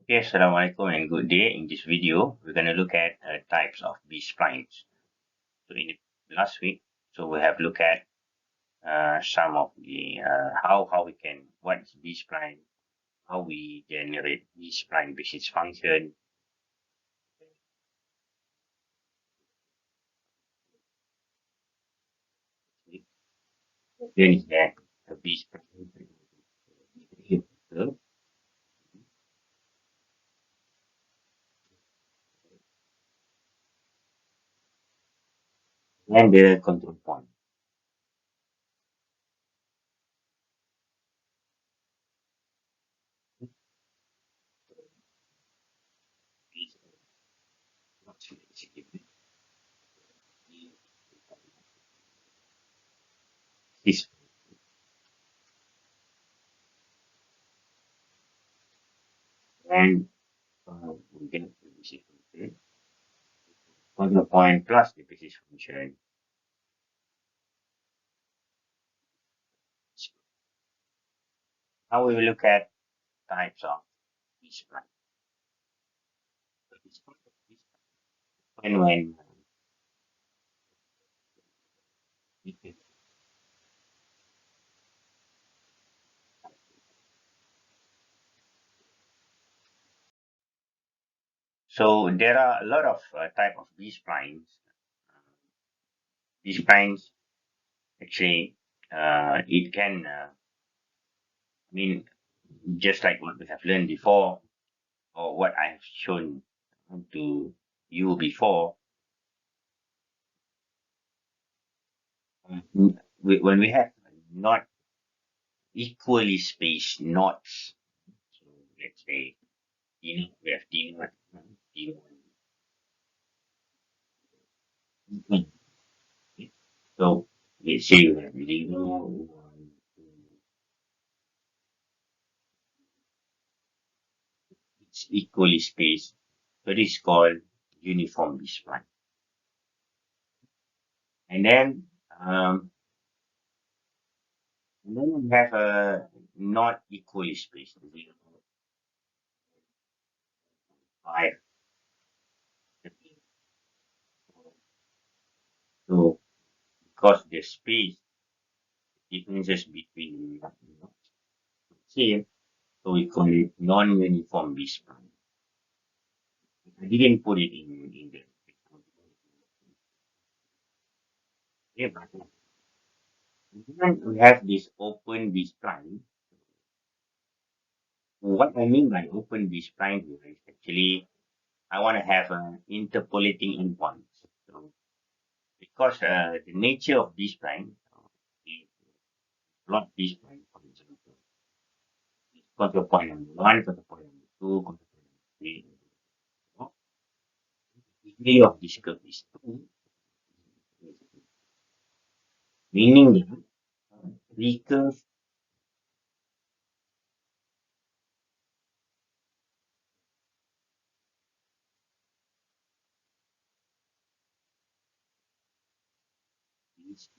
Okay, Assalamualaikum and good day. In this video, we're going to look at types of B splines. So in the last week, we have looked at some of the how we can what is B spline, how we generate B spline basis function. Then is that the B spline and the control point. This and we get the basis function, control point plus the basis function. How we will look at types of B spline. When so there are a lot of type of B splines. B splines actually it can I mean just like what we have learned before or what I have shown to you before. When we have not equally spaced knots, so let's say we have D knot, D1. Okay. So let's say we have 0, 1, 2, it's equally spaced. So this is called uniform B spline. And then um, we have a not equally spaced 0, 5. So because the space differences between same, so we call it non-uniform B spline. I didn't put it in the yeah, but then we have this open B spline. What I mean by open B spline here is actually I want to have an interpolating endpoint. So because the nature of B spline is plot B spline, for example, control point number one, control point number two, control point number three. No? The degree of this curve is two, meaning that recurve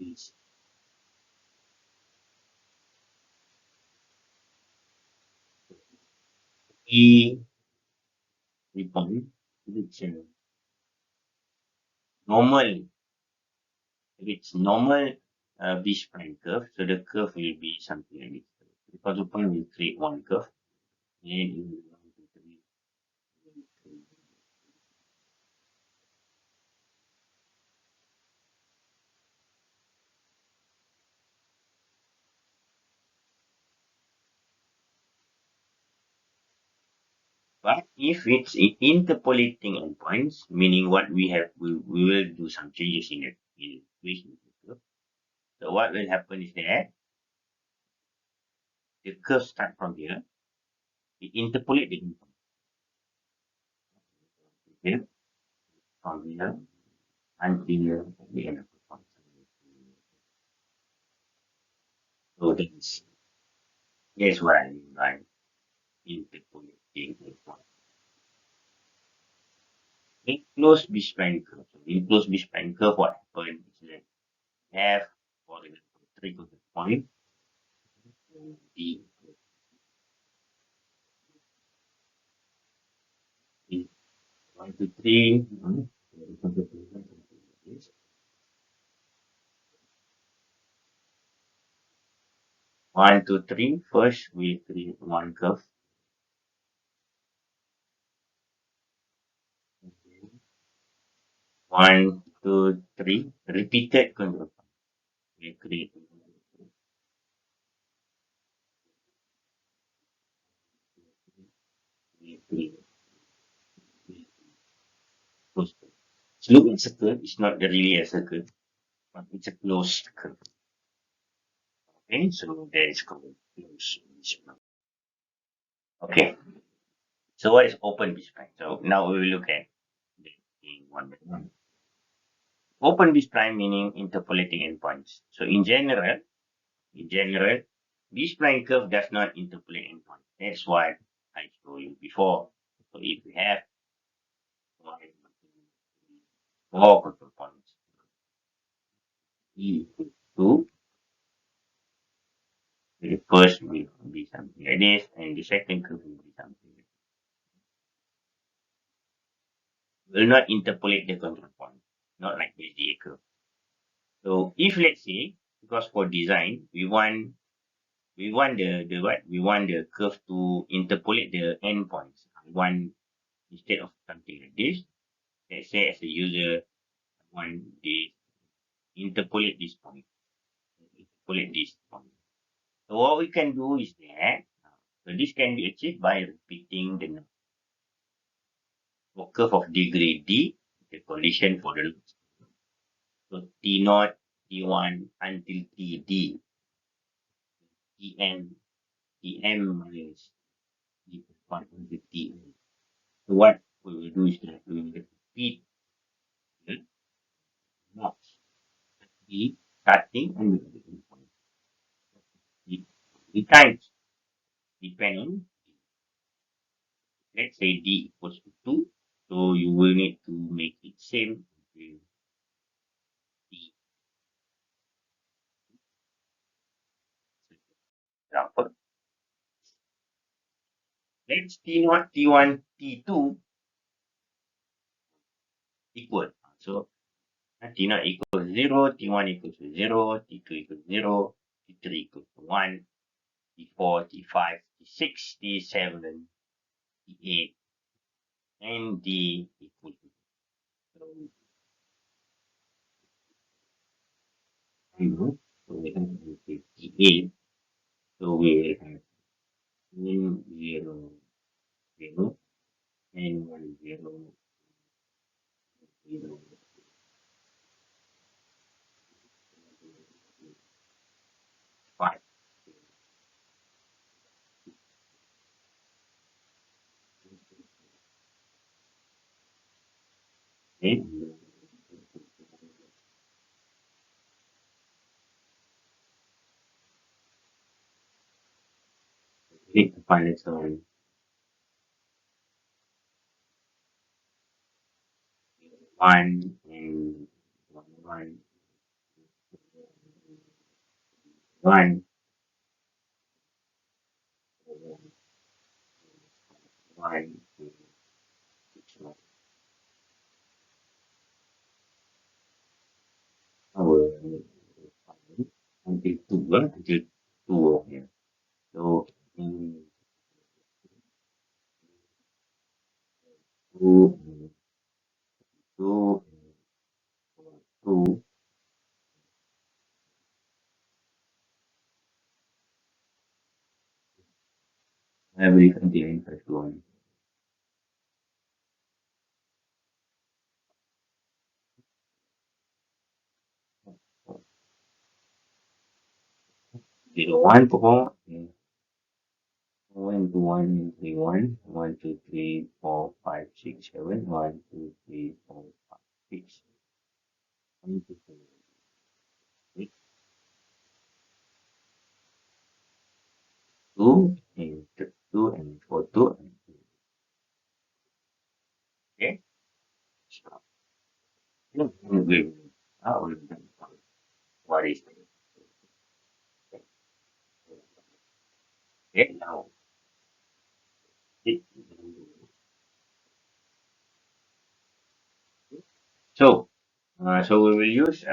is E point, which normal, it's normal B spline curve, so the curve will be something like this. The control point will create one curve, and it will belong to three. But if it's interpolating endpoints, meaning what we have, we will do some changes in the equation. So what will happen is that the curve start from here, it interpolate the endpoint. Okay, from here until the end of the function. So that's what I mean by interpolating endpoint. In closed B-spline curve, so in closed B-spline curve, what happens is that we have, for example, three contact point, D. 1, 2, 3. 1, 2, 3. First, we create one curve. 1, 2, 3. Repeated control. We create. We create. Close. It looks like a circle. It's not really a circle, but it's a closed curve. Okay, so that is called closed B-spline. Okay, so what is open B-spline? So now we will look at the one by one. Open B-spline meaning interpolating endpoints. So in general, B-spline curve does not interpolate endpoints. That's what I showed you before. So if we have one, two, 4 control points, E equals 2, the first will be something like this, and the second curve will be something like this. Will not interpolate the control point, not like SDA curve. So if let's say, because for design, we want the what? We want the curve to interpolate the endpoints. We want instead of something like this, let's say as a user, I want the interpolate this point, interpolate this point. So what we can do is that so this can be achieved by repeating the curve of degree D, the condition for the loop. So T naught, T1 until TD, Tn, Tm minus T1 until Tn. So what we will do is that we will repeat the knobs, the starting and the ending point. The times depend on, let's say D equals to 2. So you will need to make it same with D. Example, let's T0, T1, T2 equal. So T0 equals 0, T1 equals to 0, T2 equals 0, T3 equals to 1, T4, T5, T6, T7, T8, and D equals to 0. So we have T8. So we have 1, 0, 0, and 1, 0, 0, 5. Okay? Need to find its own 1 and 1, 1, 1, 1, 6, our until 2, until 2 here. So, 2, 2, 2, every contains first one. 0, 1 po. 1, 2, 1, 3, 1, 1, 2, 3, 4, 5, 6, 7, 1, 2, 3, 4, 5, 6, 1, 2, 3, 6, 2, and 2, and 4, 2, and 2. Okay? Stop. No, we are done. What is it? Okay, now it So we will use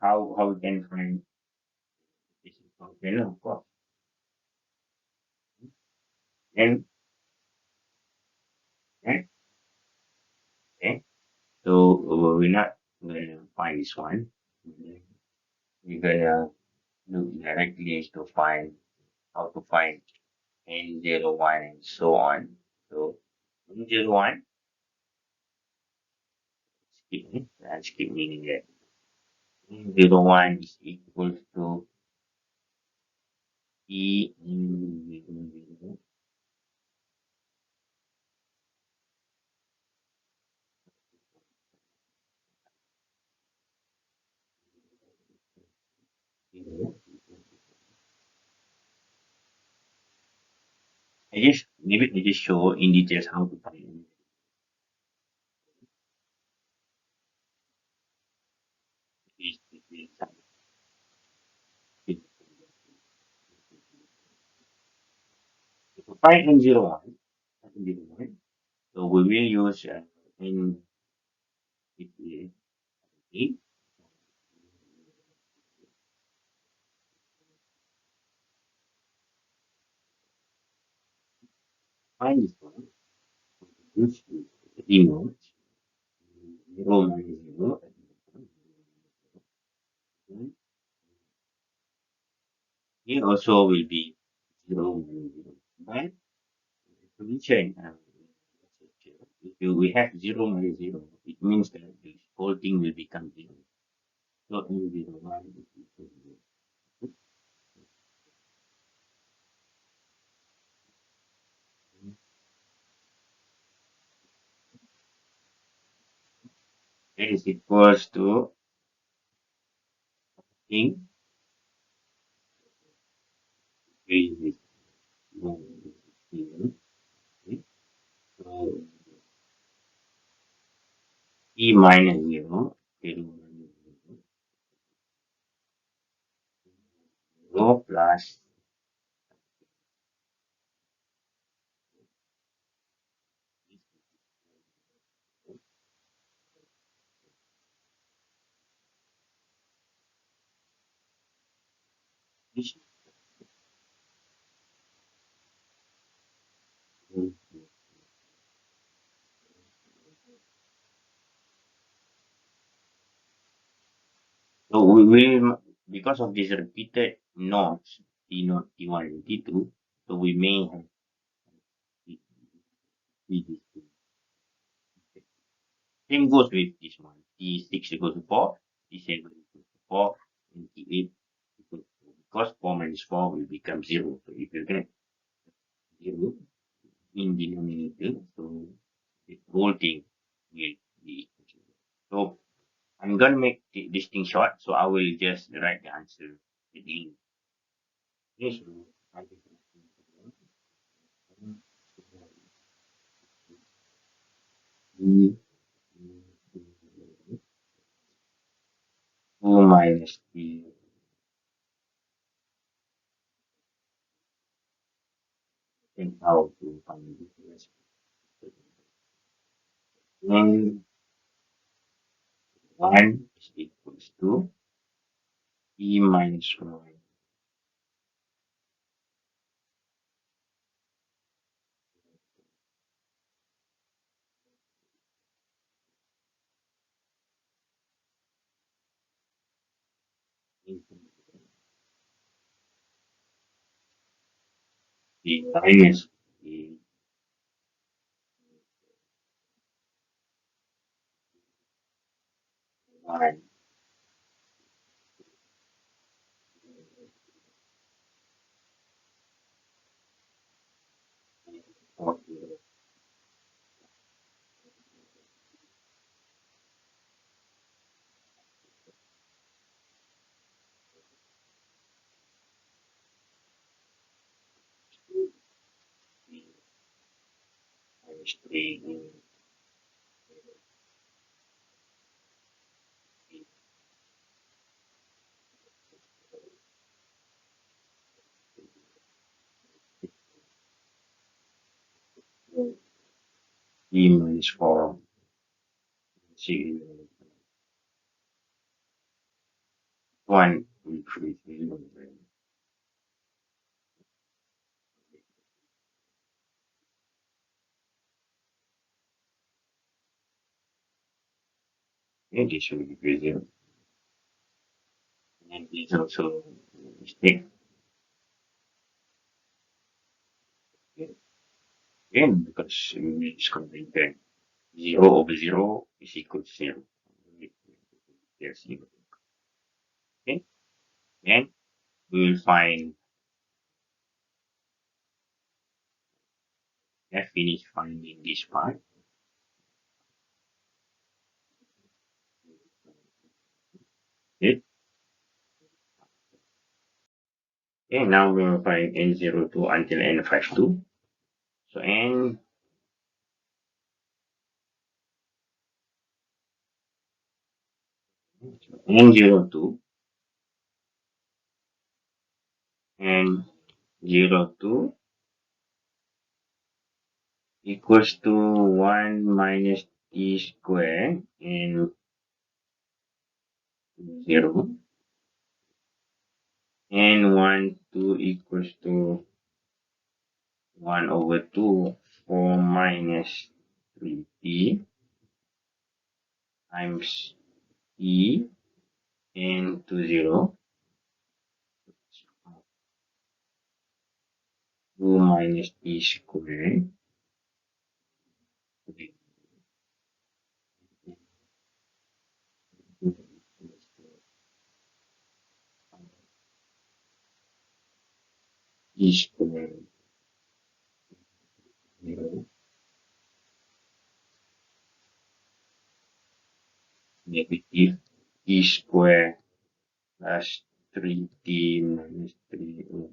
how we can find this function, of course. And okay, okay. So we're not gonna find this one. We're gonna look directly to find how to find n01 and so on. So n01, let's keep meaning that n01 is equal to e n maybe I just show in details how to find to find n01, so we will use n e find this one, which is remote 0 minus 0. Here also will be 0 minus 0. But solution, if we have 0 minus 0, it means that the whole thing will become 0. So n01 is equal to 0. That is equals to in increase with 0. Okay? So e minus 0, 0 minus 0 plus this. So we will, because of these repeated nodes, T naught, T1, and T2, so we may have these two. Same goes with this one. T6 equals to 4, T7 equals to 4, and T8 equals to 4. Because 4 minus 4 will become 0. So if you get 0 in denominator, so the whole thing will be equal to 0. So I'm gonna make this thing short, so I will just write the answer again. Yes, so I think E 2 minus T and how to find the rest. Then 1 is equals to E minus 1 into E minus E 1 or E minus 3 E minus 4 C. one will create zero. Okay, this will be zero. And this also mistake. Again, because we just compare 0 over 0 is equal to 0. Yes, zero. Okay, then we will find, let's finish finding this part. Okay, okay, now we will find n02 until n52. So n02 and 02 equals to 1 minus t square and 0, and 1, 2 equals to 1 over 2, 4 minus 3t times e and 0, 2 minus t square t square 0 negative t square plus 3t minus 3 over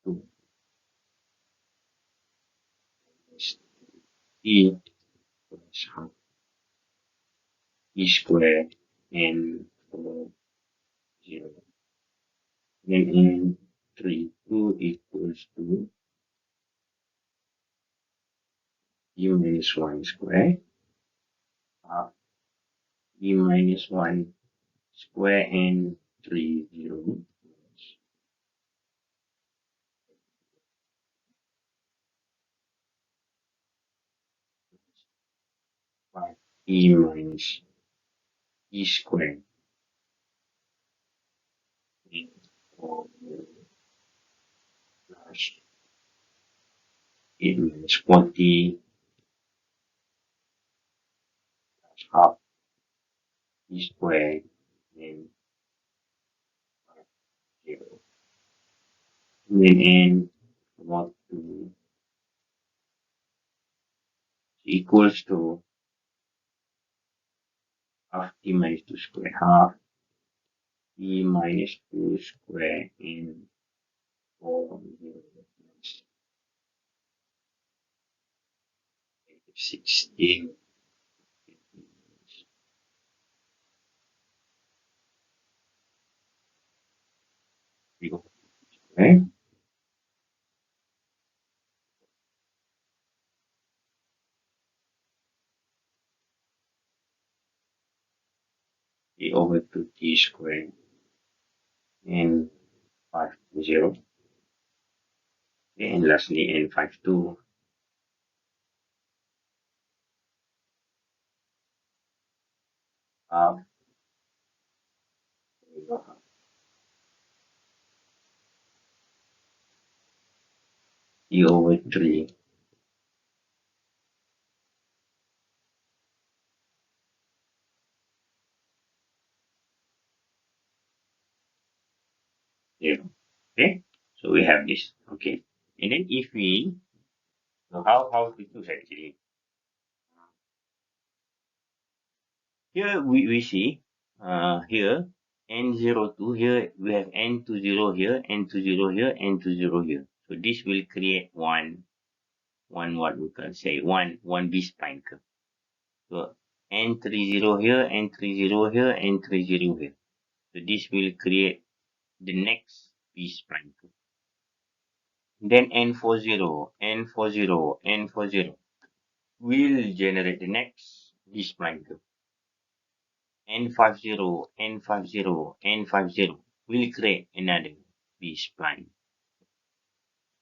2 plus t plus half t square and 4 0. Then in 3, 2 equals to e minus 1 square half e minus 1 square and 3 0 5 e minus e square and 4 plus e minus 40 plus half e square and 0. And then n what to equals to half e minus 2 square half e minus 2 square and 4 0 plus 16 okay, e over 2t square and 5 0. Okay, and lastly n 52 half e over 3 0. Okay, so we have this. Okay, and then if we, so how to choose actually? Here we see here n02 here we have n20 here, n20 here, n20 here. So this will create one what we can say one B spline curve. So n30 here, n30 here, n30 here. So this will create the next B spline curve. Then n40, n40, n40. will generate the next B spline curve. N50, N50, N50 will create another B spline.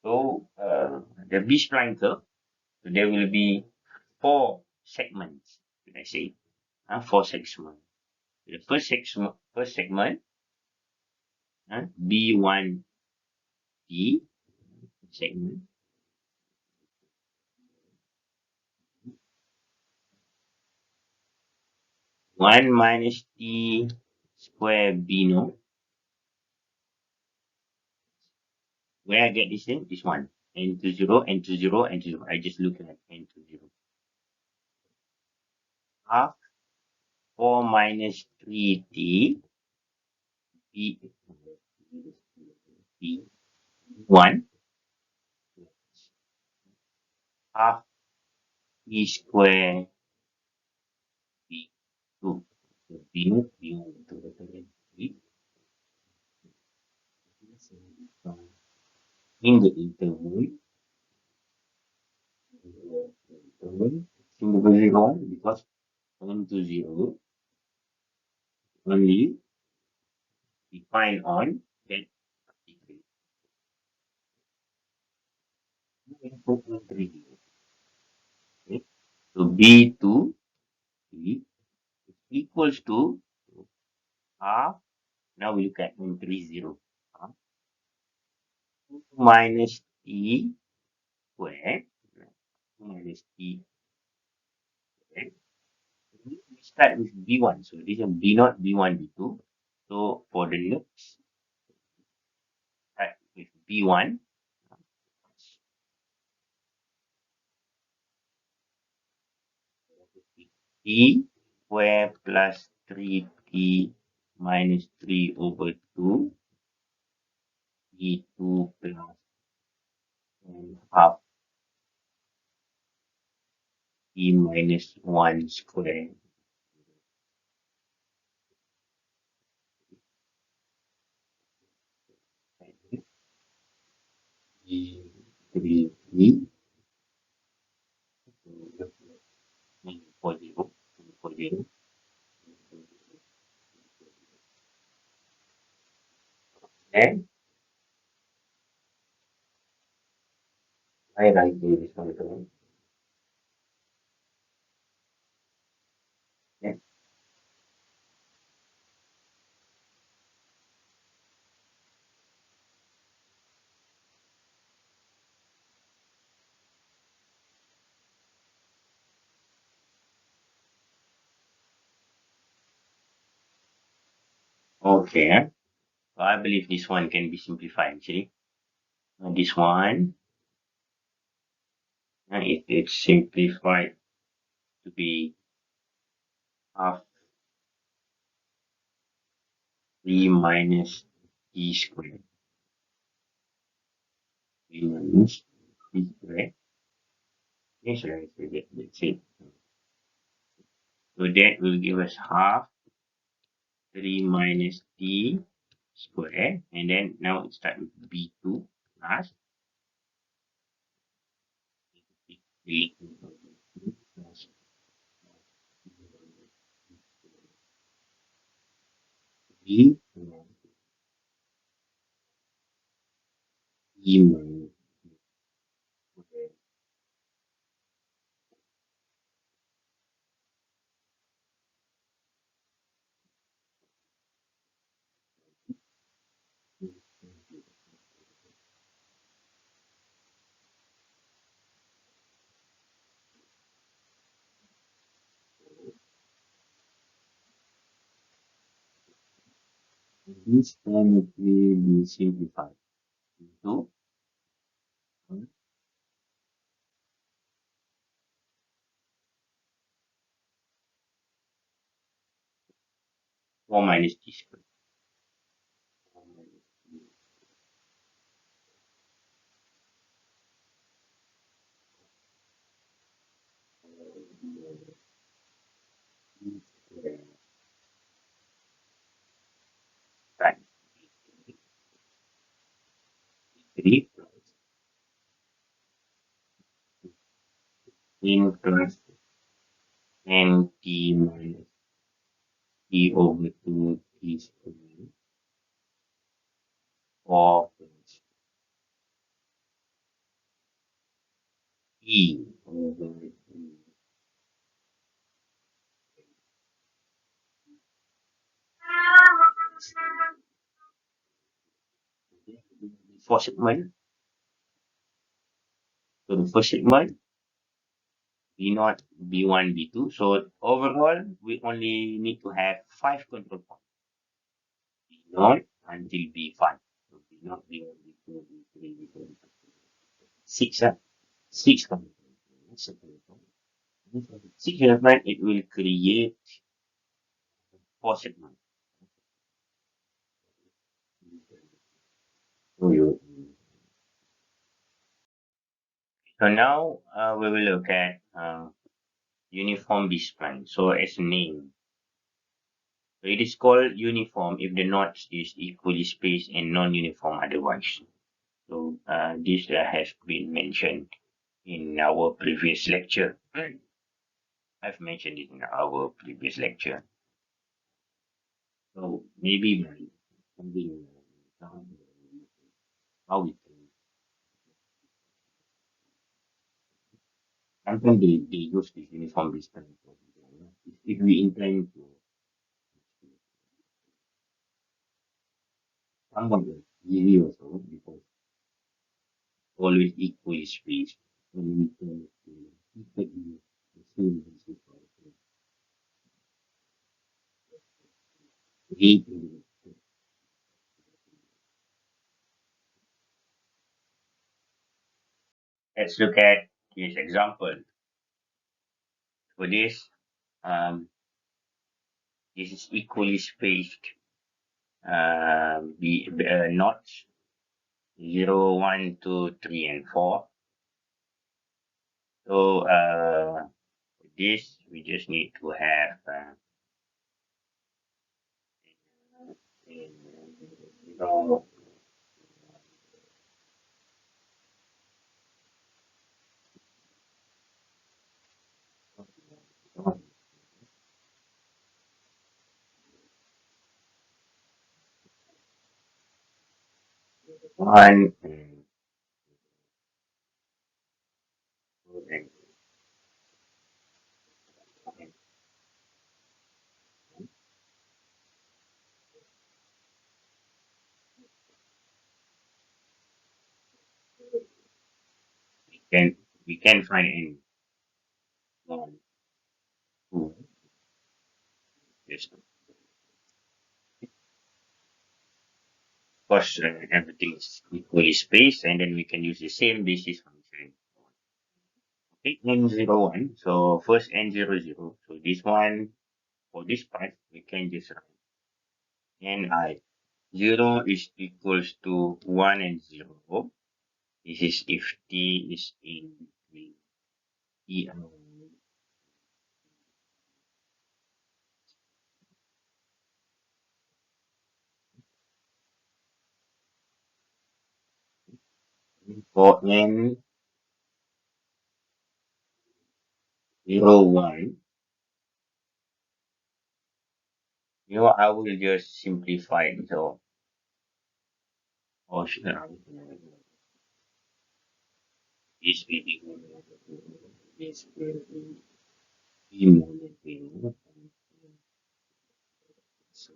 So the B spline curve, so there will be four segments. Should I say? Four segments. The first segment, B1B segment. 1 minus T square B no. Where I get this thing? This one. N20, N20, N20. I just look at N20. Half 4 minus 3T B, B1 half T square B2. So B1, B1, in the interval, in the position 1, because N20 only define on that equation. Input N3. Okay. So B2 B equals to half. Now we look at N30. Half minus T square minus T square. We start with B1. So this is B0, B1, B2. So for the next, start with B1. T square plus 3T minus 3 over 2. B2 plus half T minus 1 square. B3 T for 0. For 0. And I write this one. Yeah. Okay. So I believe this one can be simplified actually. This one, it's simplified to be half 3 minus T squared. 3 minus T squared. Yes, right. That's it. So that will give us half 3 minus T square. And then now it starts with B2 plus plus B E minus this can be simplified into 4 minus T squared. 4 minus T squared times 3 plus n plus n t minus t over 2 t squared or plus e over four segment. So the first segment B naught, B1, B2. So overall, we only need to have five control points. B naught until B5. So B naught, B1, B2, B3, B4, six, six control points. Six control points. Six segment, it will create four segments. So, so now we will look at uniform B spline. So as a name, so it is called uniform if the knots is equally spaced and non-uniform otherwise. So this has been mentioned in our previous lecture. I've mentioned it in our previous lecture. So maybe by something how we can sometimes they use this uniform distance. If we intend to somewhat easy also because always equally spaced. When we can keep the same basis for heat. Let's look at this example. For this, um, this is equally spaced knots 0, 1, 2, 3, and 4. So this we just need to have zero, 1, and 2, and we can we can find in 1, 2, just because everything is equally spaced, and then we can use the same basis function. Okay, n01. So first n00. So this one for this part we can just write ni 0 is equals to 1 and 0. This is if t is in between e and 1. For n 01, I will just simplify it. So, or should I is equal is equal to e minus p so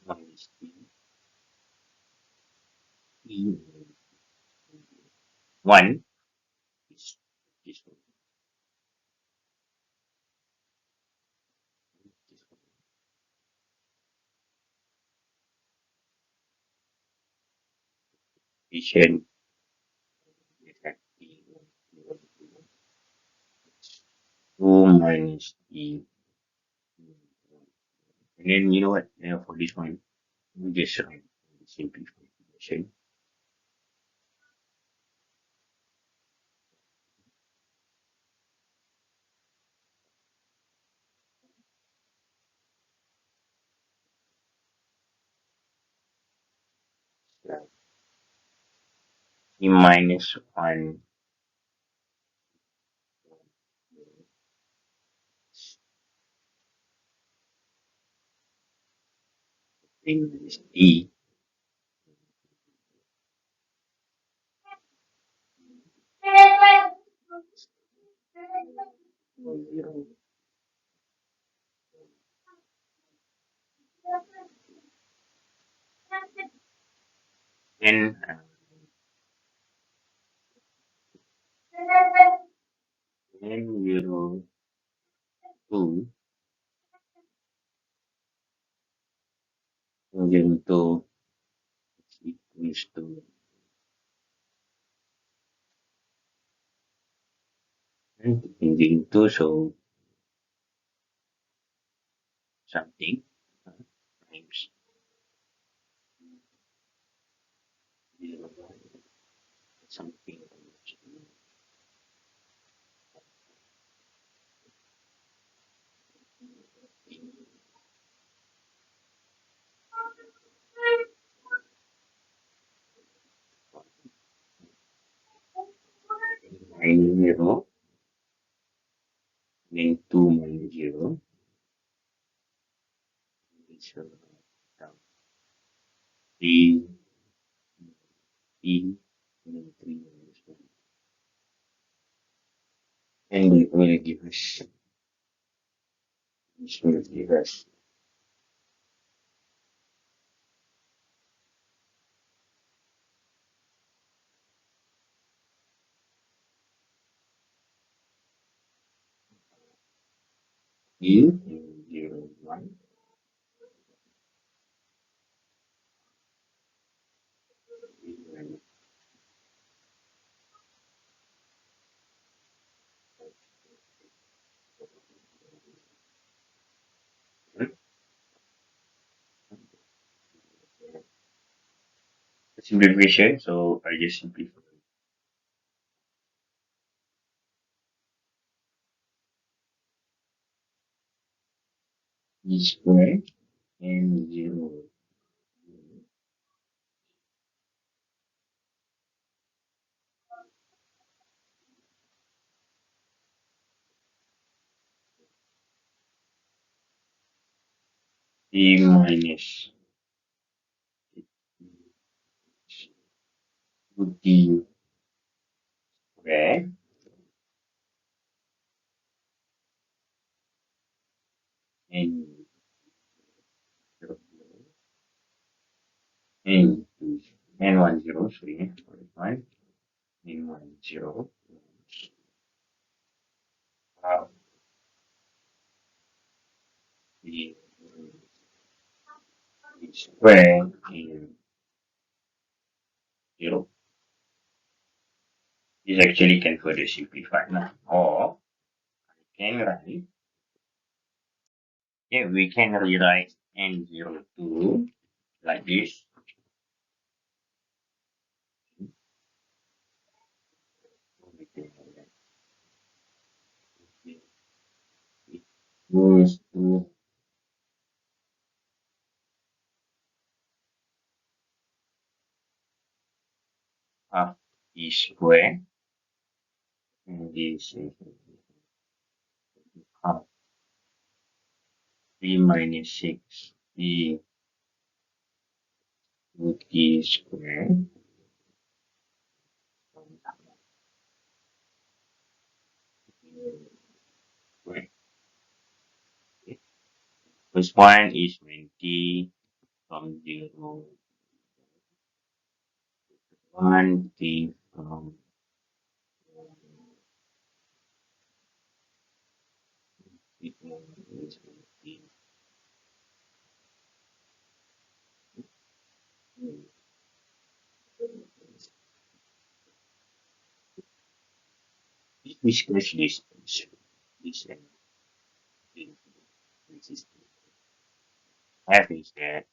minus p e 1 is this one. This one. Equation is that p 2 minus e. And then you know what? For this one, we just write the simplification. E minus 1 minus E then n 02 0 equals to changing to so something times 0 something minus 0 then 2 minus 0 so 3 E then 3 minus 1 and it will give us this will give us E 0 1 simplification so I just simplify E square and 0 E minus 2D square and 0 and 2 and 1 0 sorry 45 and 1 0 uh, the square and 0 is actually can further simplify now or can write yeah we can rewrite n02 like this we can write it equals to half e square and this is half 3 minus 6 e root e square square. First one is when t from 0 1 t from equal t. We scratch this and this is f is that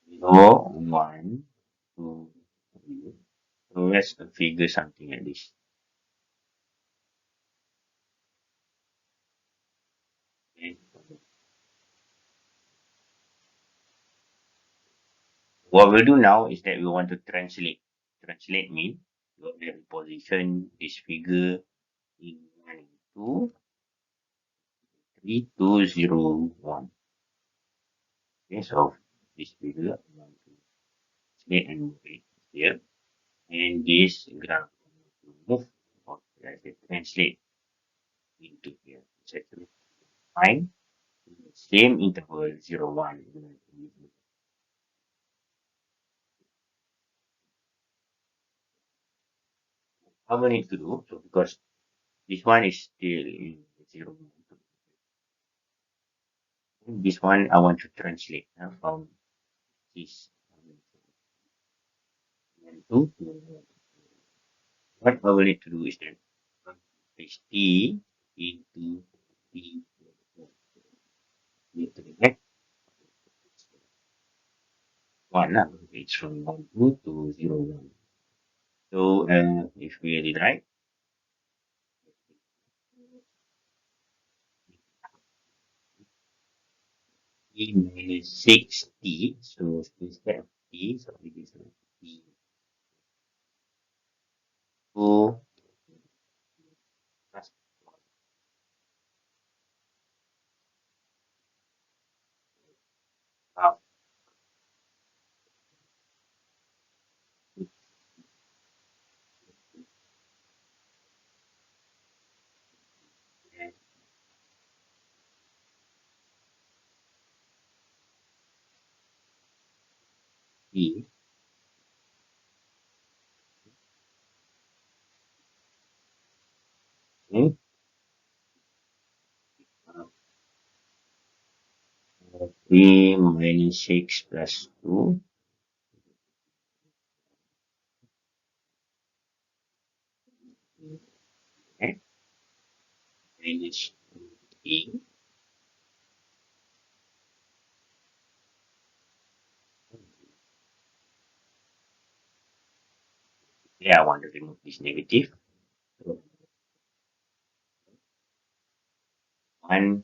0 1 2 3. So let's figure something like this. Okay. What we'll do now is that we want to translate. Translate mean we want to position this figure in 1, 2, 3, 2, 0, 1. Okay, so this figure I want to translate and move it here. And this graph I want to move or I say translate into here. It's actually fine. Same interval 0, 1. How we need to do? So because this one is still in 0, 1. This one I want to translate from this 1, 2 to what I will need to do is that place T into T into the next one. It's from 1, 2 to 0, 1. So if we rewrite T minus 6T, so instead of T, so it is T 2 plus half T, okay? Uh, T minus 6 plus 2, okay? Minus T. Yeah, I want to remove this negative. So 1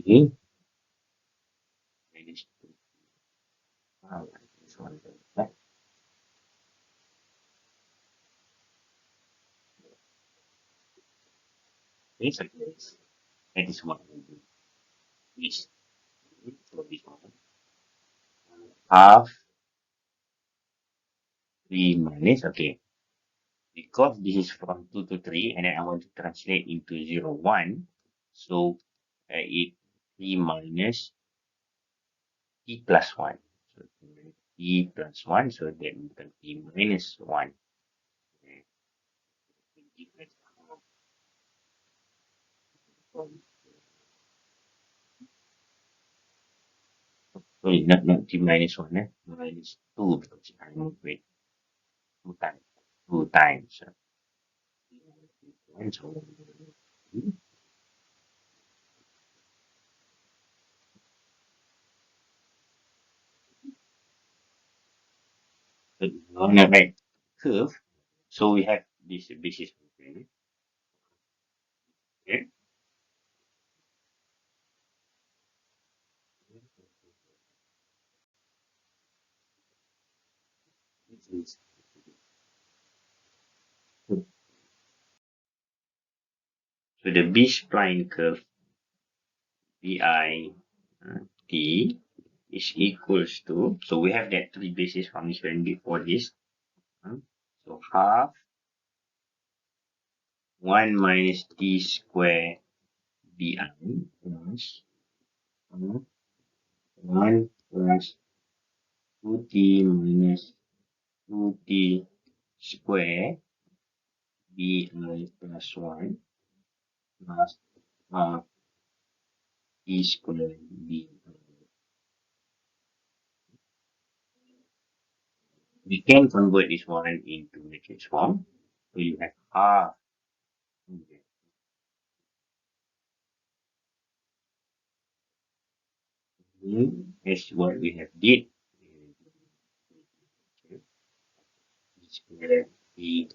T minus 2. This one. That is like this. That is what we do. This. So this one. Half 3 minus, okay. Because this is from 2 to 3, and then I want to translate into 0, 1. So it 3 minus t plus 1. So t plus 1, so that becomes t minus 1. Okay. Sorry, not t minus 1, minus 2 because I moved it 2 times. 2 times. And so, on the right curve, so we have this basis function. Okay. So the B spline curve BI T is equals to, so we have that three basis function before this. So half 1 minus T square BI plus 1 plus 2T minus 2T square BI plus 1 plus half T square BI. We can convert this one into matrix form. So you have half is what we have did. Square B.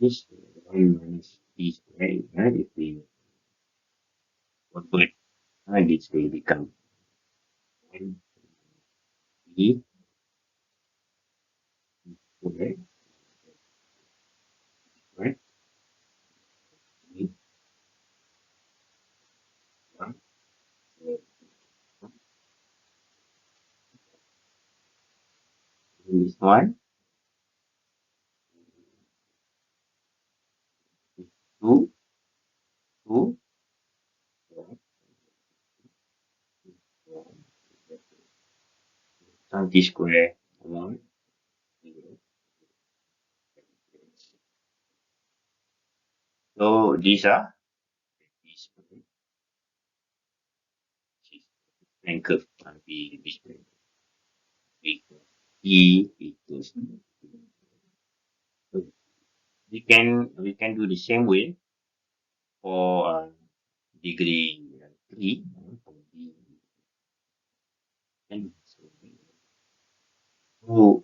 this 1 minus t squared, if we convert this will become 1 t squared, right? T one, this one, 2, 2, 20 square, 1, 0. So these are these and curve be displayed. E equals. So we can do the same way for degree 3 for the and so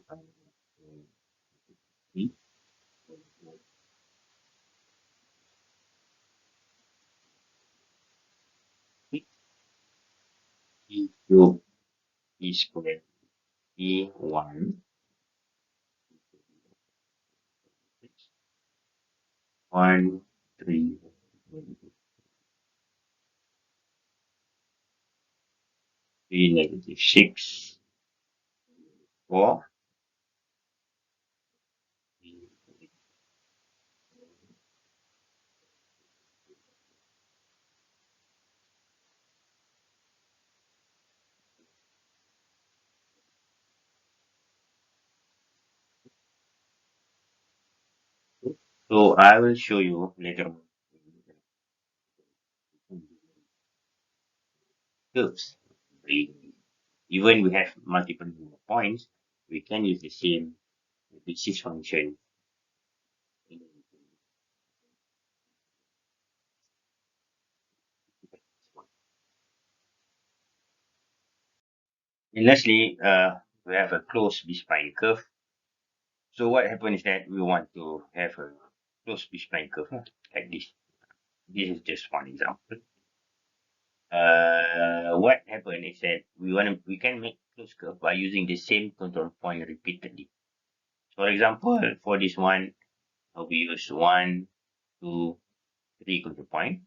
e cube e square e 1 3 3 negative 6 4. So I will show you later on curves. Even we have multiple points, we can use the same basis function. And lastly, we have a closed B-spline curve. So what happens is that we want to have a closed B-spline curve like this. This is just one example. What happened is that we can make closed curve by using the same control point repeatedly. For example, for this one, we use 1, 2, 3 control point.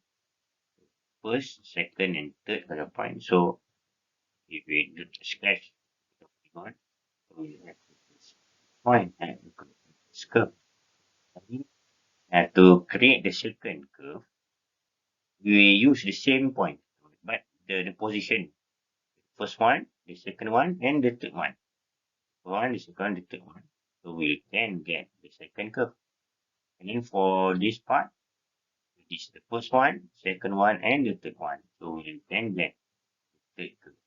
First, second, and third control point. So if we do the sketch, we have this point and this curve. And to create the second curve, we use the same point, but the position, first one, the second one, and the third one. One, the second, the third one. So we can get the second curve. And then for this part, this is the first one, second one, and the third one. So we can get the third curve.